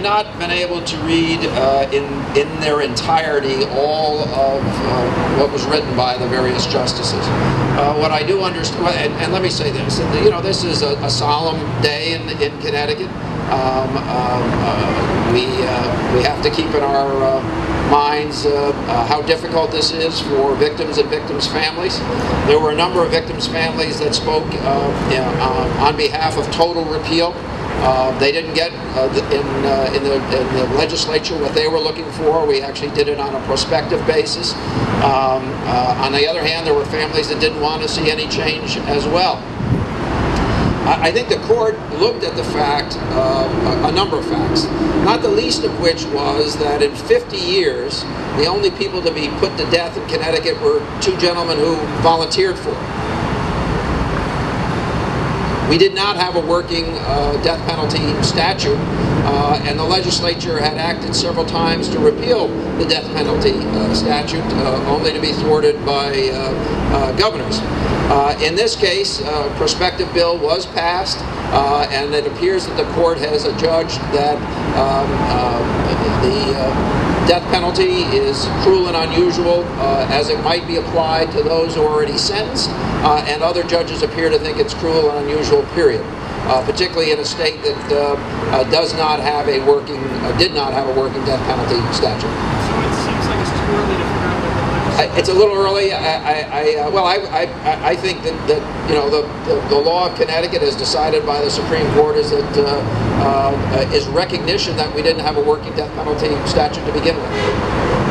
have not been able to read in their entirety all of what was written by the various justices. What I do understand, and let me say this, you know, this is a solemn day in Connecticut. We have to keep in our minds how difficult this is for victims and victims' families. There were a number of victims' families that spoke on behalf of total repeal. They didn't get in the legislature what they were looking for. We actually did it on a prospective basis. On the other hand, there were families that didn't want to see any change as well. I think the court looked at the fact, a number of facts, not the least of which was that in 50 years, the only people to be put to death in Connecticut were two gentlemen who volunteered for it. We did not have a working death penalty statute, and the legislature had acted several times to repeal the death penalty statute, only to be thwarted by governors. In this case, a prospective bill was passed, and it appears that the court has adjudged that the death penalty is cruel and unusual as it might be applied to those who are already sentenced, and other judges appear to think it's cruel and unusual, period. Particularly in a state that does not have a working, did not have a working death penalty statute. So it seems like it's too early to figure out what the legislature... It's a little early. I think that you know the law of Connecticut, as decided by the Supreme Court, is that is recognition that we didn't have a working death penalty statute to begin with.